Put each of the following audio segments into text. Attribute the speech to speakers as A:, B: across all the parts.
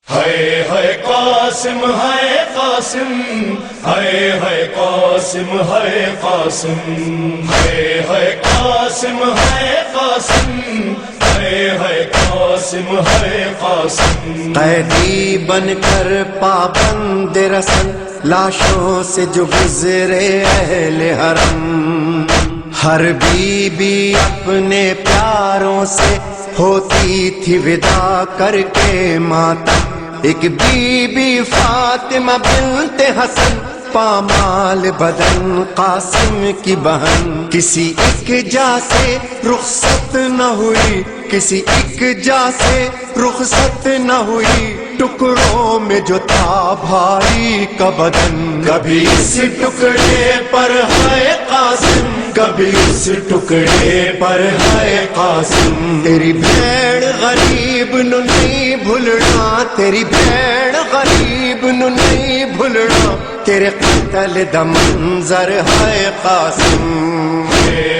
A: ہے قاسم ہے قاسم ہے قاسم ہے قاسم ہے قاسم ہے قاسم ہے قاسم ہے قاسم
B: قیدی بن کر پابند رسن لاشوں سے جو گزرے اہل حرم، ہر بی بی اپنے پیاروں سے ہوتی تھی ودا کر کے ماتم۔ ایک بی بی فاطمہ بنت حسن پامال بدن قاسم کی بہن، کسی ایک جا سے رخصت نہ ہوئی، کسی ایک جا سے رخصت نہ ہوئی، ٹکڑوں میں جو تھا بھائی کا بدن۔ کبھی اس ٹکڑے پر ہے قاسم، کبھی اس ٹکڑے پر ہے قاسم۔ تیری بھیڑ غریب نو نہیں بھولنا، تیری بھیڑ غریب نو نہیں بھولنا، تیرے قتل دا منظر ہے قاسم۔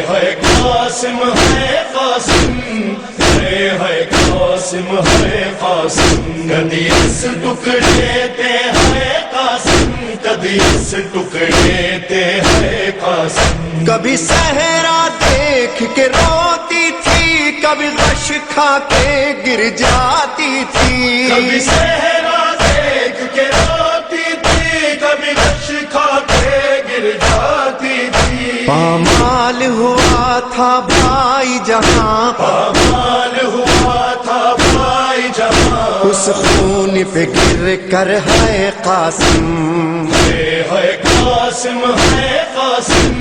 A: ہے قاسم ہے قاسم ہے قاسم ہے قاسم، کبھی اس ٹکڑے تے ہے قاسم، کبھی اس ٹکڑے تے ہے قاسم۔
B: کبھی صحرا دیکھ کے روتی تھی، کبھی غش کھا کے گر جاتی تھی،
A: کبھی صحرا دیکھ کے روتی تھی، کبھی غش کھا کے گر جاتی تھی۔
B: پامال ہوا تھا بھائی جہاں،
A: پامال ہوا تھا بھائی جہاں،
B: اس خون پہ گر کر ہے قاسم۔
A: ہے قاسم ہے قاسم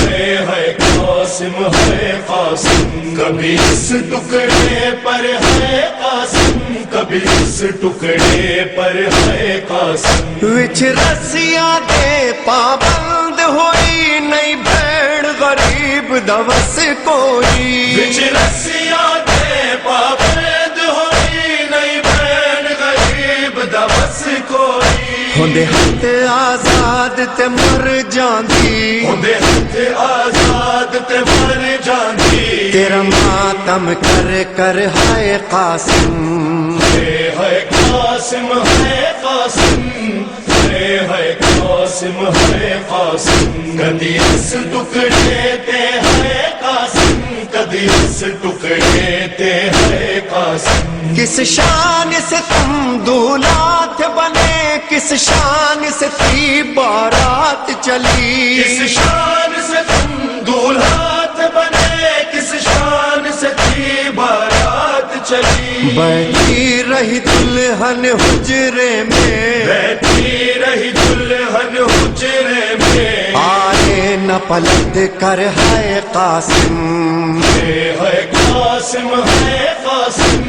A: ہے قاسم ہے قاسم، کبھی اس ٹکڑے پر ہے قاسم، کبھی اس ٹکڑے پر ہے قاسم۔
B: وچ رسیاں دے پابند ہوئی، نئی بھیڑ غریب دوس کوئی،
A: وچ رسیاں دے پابند ہوئی، نئی بھیڑ غریب دوس کوئی۔
B: ہوندے ہاتھ آزاد تے مر جاندی،
A: ہوندے ہاتھ آزاد تے مر جاندی،
B: تیرا ماتم کر کر ہے قاسم۔
A: ہے قاسم ہے قاسم ہے قاسم ہے قاسم، کبھی اس ٹکڑے تے ہے قاسم، کبھی اس ٹکڑے تے ہے قاسم۔
B: کس شان سے تم دولات بنے، کس شان سے تھی بارات چلی،
A: کس شان سے تم دولہات بنے، کس شان سے تھی بارات چلی۔
B: بیٹھی رہی دلہن حجرے میں،
A: بیٹھی رہی دلہن حجرے میں،
B: آئے نہ پلٹ کر ہے قاسم۔
A: ہے قاسم ہے قاسم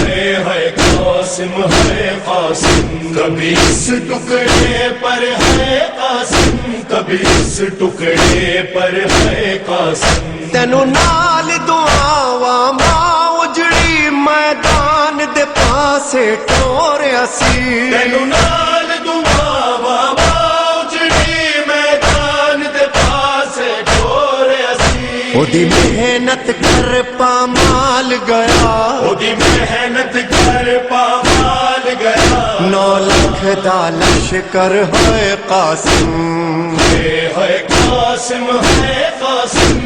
A: ہے قاسم ہے قاسم، کبھی اس ٹکڑے پر ہے قاسم، کبھی اس ٹکڑے پر ہے قاسم۔
B: تینو نال دعاواں ماں اجڑی، میدان دے پاسے ٹوریا سی،
A: تینو نال دعاواں اجڑی، میدان دے پاسے ٹوریا سی۔
B: اودی محنت کر پامال گیا،
A: اودی محنت کر پامال گیا،
B: 9 لاکھ دا لشکر ہے قاسم۔
A: ہے قاسم ہے قاسم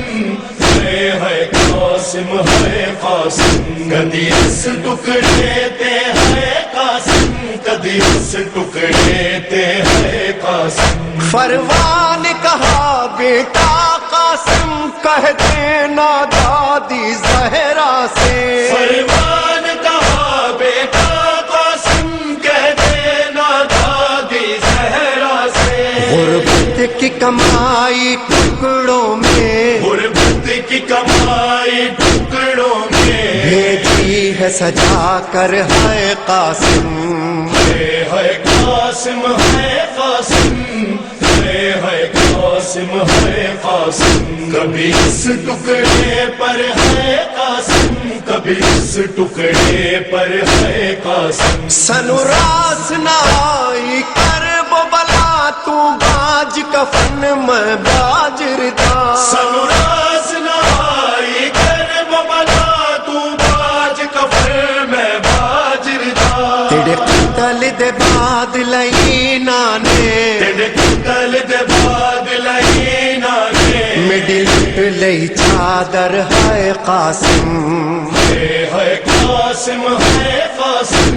A: ہے قاسم ہے قاسم، کبھی اس ٹکڑے تے ہے قاسم، کبھی اس ٹکڑے تے ہے قاسم۔
B: فروان کہا بیٹا قاسم کہہ دینا دادی زہرا سے،
A: فروان کہا بیٹا قاسم کہہ دینا دادی زہرا سے۔
B: غربت کی کمائی ٹکڑوں میں،
A: غربت کی کمائی ٹکڑوں میں،
B: بھیجی ہے سجا کر ہے قاسم۔
A: ہے قاسم ہے قاسم ہے قاسم ہے قاسم، کبھی اس ٹکڑے پر ہے قاسم، کبھی اس ٹکڑے پر ہے قاسم۔
B: سنوراس نہ آئی کر وہ بلا، تو باج کفن میں باجردا،
A: سنوراس نہ آئی کر وہ بلا، تو باج کفن میں باجردا،
B: تیرے دے بعد لائینا نے
A: تیرے قتل دے بعد لائینا نے
B: میڈی لٹ لئی چادر ہے قاسم
A: ہے قاسم ہے قاسم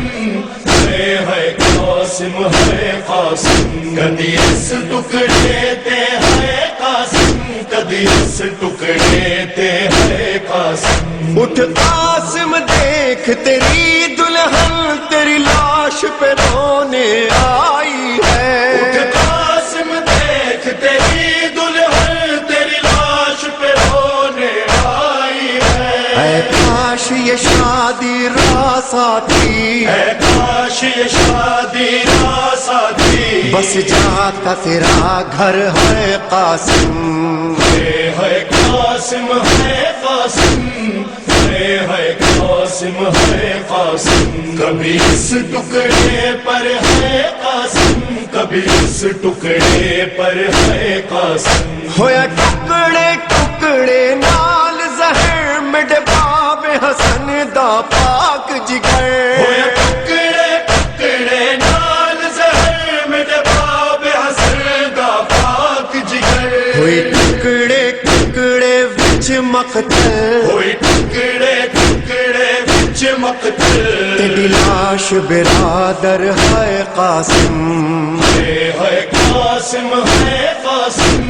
A: ہے قاسم ہے قاسم کدی اس ٹکڑے تے ہے قاسم کدی اس ٹکڑے تے ہے قاسم
B: اٹھ قاسم دیکھ تیری دلہن تیری لاش پہ رونے آئی ہے
A: اٹھ قاسم دیکھ تیری دلہن تیری لاش پہ رونے آئی ہے
B: اے کاش یہ شادی راس آتی
A: اے کاش یہ شادی راس آتی
B: بس جاتا تیرا گھر ہے قاسم
A: ہے قاسم ہے قاسم ہے قاسم ہے قاسم کبھی اس ٹکڑے پر ہے قاسم کبھی اس ٹکڑے پر ہے قاسم
B: ہویا ٹکڑے ٹکڑے نال زہر مڈ باب حسن دا پاک جگر
A: ہویا ٹکڑے ٹکڑے نال زہر میرے باب حسن دا پاک جگر
B: ہوئی ٹکڑے ٹکڑے وچ مقتل
A: ہوئی ٹکڑے ٹکڑے وچ مقتل
B: تیری لاش برادر ہے قاسم
A: ہے قاسم ہے قاسم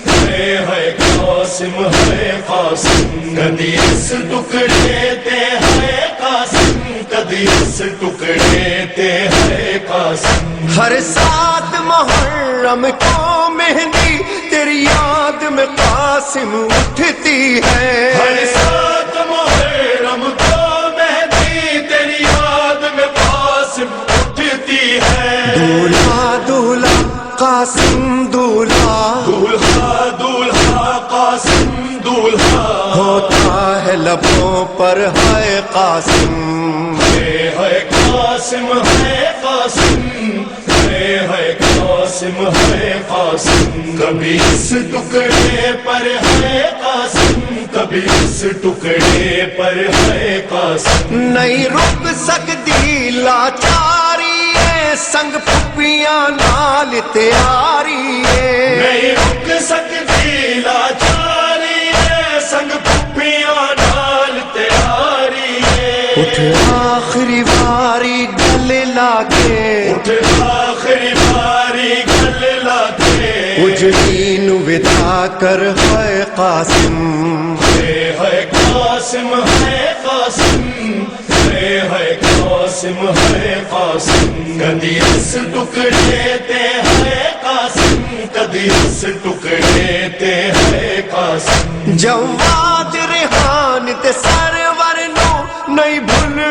A: ہے قاسم ہے قاسم کدی اس ٹکڑے تے ہے قاسم کدی اس ٹکڑے تے ہے قاسم
B: ہر سات محرم کو مہندی تیری یاد میں قاسم اٹھتی ہے
A: ہر سات محرم کو مہندی تیری یاد میں قاسم اٹھتی ہے
B: دولہا دولہا قاسم دولہا
A: دولہا دولہا قاسم دولہا
B: ہوتا ہے لبوں پر ہے قاسم
A: ہے قاسم ہے قاسم ہے قاسم ہے قاسم کبھی اس ٹکڑے پر ہے قاسم کبھی اس ٹکڑے پر ہے قاسم
B: نہیں رک سکتی لاچاری ہے سنگ پھپیاں نال تیاری ہے
A: نہیں رک سکتی لاچاری ہے سنگ پھپیاں نال تیاری ہے
B: اٹھ آخری باری گلے لاگے
A: اٹھ آخری باری گل لاتے
B: اجڑی نو ودا کر ہے قاسم
A: ہے قاسم ہے قاسم ہے قاسم ہے قاسم کدی اس ٹکڑے تے ہے قاسم کدی اس ٹکڑے تے ہے قاسم
B: جواد ریحان تے سرور نو نہیں بھولنے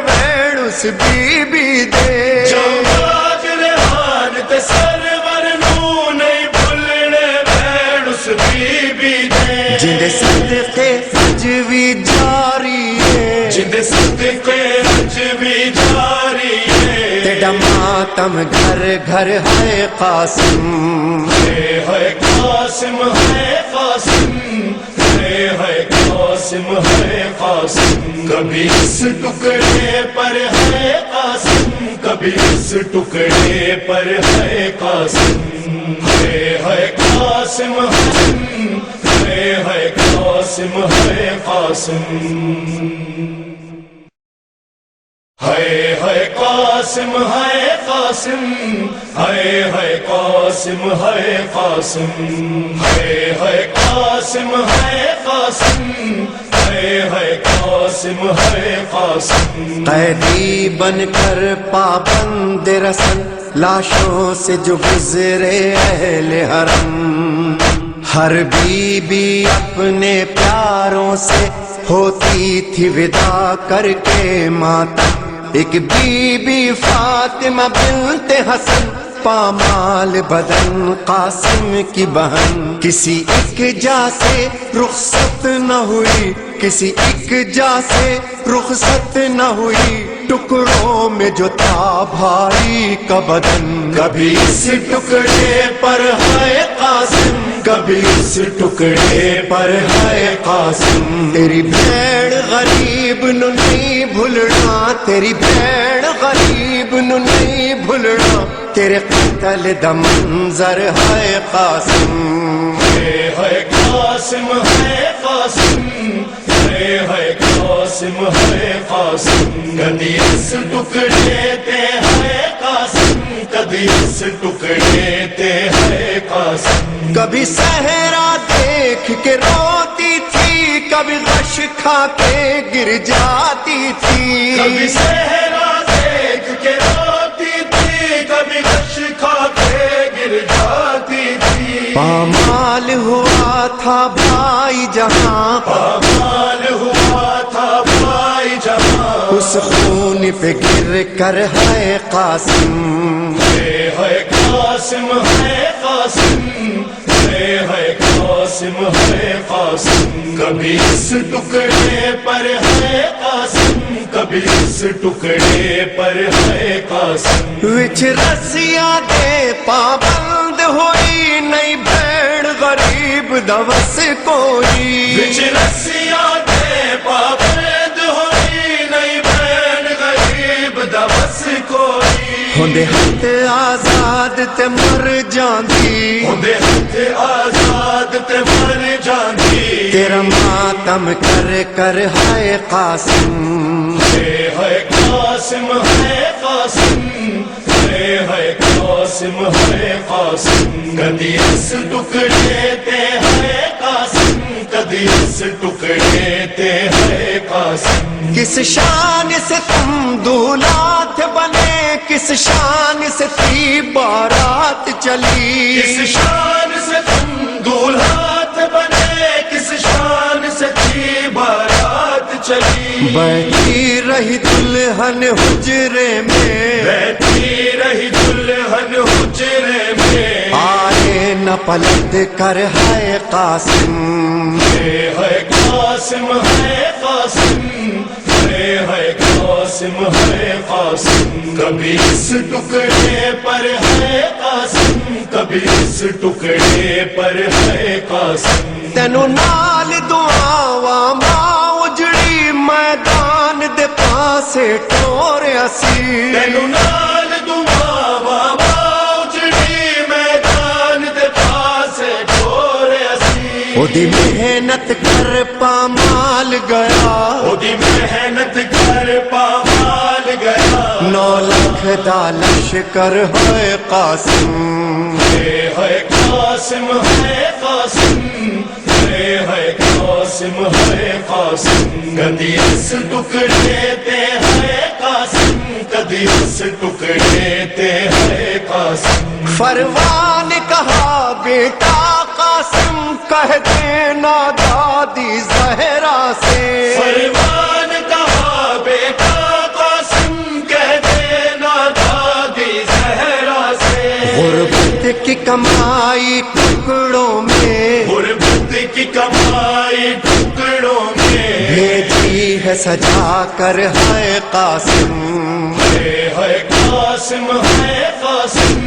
B: وین اس بی بی دے
A: جواد ریحان تے سرور نو نہیں بھولنے بھیڑ اس بی بی دے
B: جن صدقے اج بھی جاری ہے
A: جن صدقے اج بھی جاری ہے
B: تیرا ماتم گھر گھر ہے قاسم
A: ہے قاسم ہے قاسم ہے قاسم ہے قاسم کبھی اس ٹکڑے پر ہے قاسم کبھی اس ٹکڑے پر ہے قاسم ہے قاسم ہے قاسم ہے قاسم ہے قاسم ہے قاسم ہے قاسم ہے قاسم ہے قاسم ہے قاسم ہے قاسم ہے قاسم
B: قیدی بن کر پابند رسن لاشوں سے جو گزرے اہل حرم ہر بی بی اپنے پیاروں سے ہوتی تھی ودا کر کے ماتم ایک بی بی فاطمہ بنت حسن پامال بدن قاسم کی بہن کسی ایک جا سے رخصت نہ ہوئی کسی ایک جا سے رخصت نہ ہوئی ٹکڑوں میں جو تھا بھائی کا بدن کبھی اس ٹکڑے پر ہے قاسم کبھی اس ٹکڑے پر ہے قاسم تیری بھیڑ غریب نو نہیں نہیں بھولنا، تیری بھیڑ غریب نو نہیں بھولنا، تیرے قتل دا منظر ہے قاسم،
A: ہے قاسم ہے قاسم، ہے قاسم ہے قاسم، کدی اس ٹکڑے تے ہے قاسم، کدی اس ٹکڑے تے ہے قاسم،
B: کبھی صحرا دیکھ کے روتی تھی، کبھی غش کھا کے گر جاتی تھی،
A: کبھی صحرا دیکھ کے روتی تھی، کبھی غش کھا کے گر جاتی تھی،
B: پامال ہوا تھا بھائی جہاں،
A: پامال ہوا تھا بھائی جہاں،
B: اس خون پہ گر کر ہے قاسم،
A: ہے قاسم ہے قاسم، ہے قاسم ہے قاسم، کبھی اس ٹکڑے پر ہے قاسم، کبھی اس ٹکڑے پر ہے قاسم،
B: وچ رسیاں دے پابند ہوئی نہیں بھیڑ غریب دوس کوئی،
A: وچ رسیاں دے پابند ہوئی نہیں بھیڑ غریب دا بس کوئی،
B: ہوندے ہاتھ آزاد تے مر جاندی،
A: ہوندے ہاتھ آزاد تے مر جاندی،
B: تیرا ماتم کر کر ہے قاسم،
A: ہے قاسم ہے قاسم، ہے قاسم ہے قاسم، کدی اس ٹکڑے تے ہے قاسم، کدی اس ٹکڑے تے ہے قاسم،
B: کس شان سے تم دولات بنے، کس شان سے تھی بارات چلی،
A: کس شان سے تم دولہات بنے، کس شان سے تھی بارات چلی،
B: بیٹھی رہی دلہن حجرے میں،
A: بیٹھی رہی دلہن حجرے میں،
B: آئے نہ پلٹ کر ہے قاسم،
A: ہے قاسم ہے قاسم، ہے قاسم ہے قاسم، کبھی اس ٹکڑے پر ہے قاسم، کبھی اس ٹکڑے پر ہے قاسم،
B: تینو نال دعاواں ماں اجڑی میدان دے پاسے ٹوریا سی،
A: تینو نال دعا بابا اجڑی میدان دے پاسے ٹوریا سی،
B: اودی محنت کر پامال گیا،
A: اودی محنت کر پامال گیا،
B: 9 لاکھ دا لشکر ہے قاسم،
A: ہے قاسم ہے قاسم، ہے قاسم ہے قاسم، کدی اس ٹکڑے تے ہے قاسم، کدی اس ٹکڑے تے ہے قاسم،
B: فروان کہا بیٹا قاسم کہہ دینا دادی زہرا سے،
A: فروان کہا بیٹا قاسم کہہ دینا دادی زہرا سے،
B: غربت کی کمائی ٹکڑوں میں،
A: غربت کی کمائی ٹکڑوں میں،
B: بھیجی ہے سجا کر ہے قاسم،
A: ہے قاسم ہے قاسم،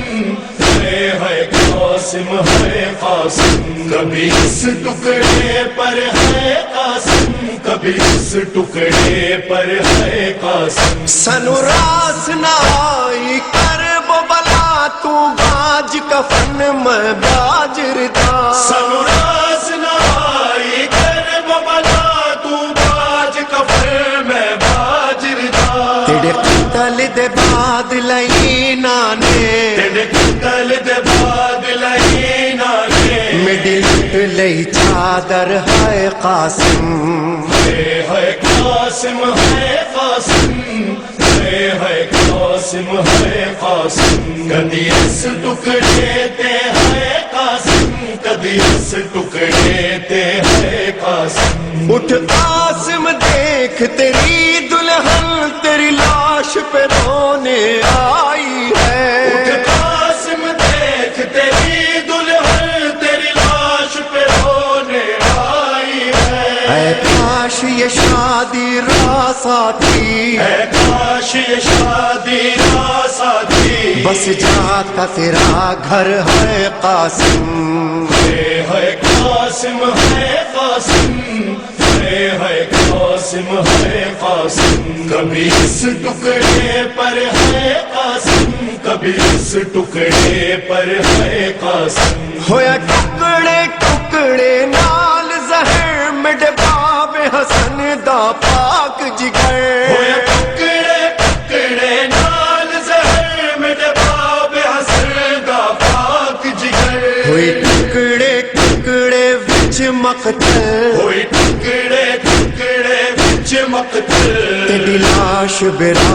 A: ہے قاسم ہے قاسم، کبھی اس ٹکڑے پر ہے قاسم، کبھی اس ٹکڑے پر ہے قاسم،
B: سنو راس نہ آئی کر وہ بلا تو باج کفن میں باجر دا،
A: سنوراس نائی کر ببلا تو باج کفر میں باجر دا،
B: تیرے قتل دے بعد لینا نے،
A: تیرے قتل دے بعد لینا نے،
B: میڈی لٹ لئی چادر ہے قاسم،
A: ہے قاسم ہے قاسم، ہے قاسم ہے قاسم، کدی اس ٹکڑے تے ہے قاسم، کدی اس ٹکڑے تے ہے قاسم،
B: اٹھ قاسم دیکھ تیری دلہن تیری لاش پہ رونے آئی ہے،
A: اٹھ قاسم دیکھ تیری دلہن تیری لاش پہ رونے آئی ہے،
B: اے کاش یہ شادی راس آتی،
A: اے کاش یہ شادی راس آتی،
B: بس جاتا تیرا گھر ہے قاسم،
A: ہے قاسم ہے قاسم، ہے قاسم ہے قاسم، کبھی اس ٹکڑے پر ہے قاسم، کبھی اس ٹکڑے پر ہے قاسم.
B: ہویا ٹکڑے ٹکڑے نال زہر مڈ باب حسن دا پاک جگر.
A: ہویا ٹکڑے ٹکڑے نال زہر مڈ باب حسن دا پاک جگر.
B: ہوئی ٹکڑے ٹکڑے وچ مقتل،
A: ہوئی ٹکڑے ٹکڑے وچ مقتل،
B: تیری لاش برا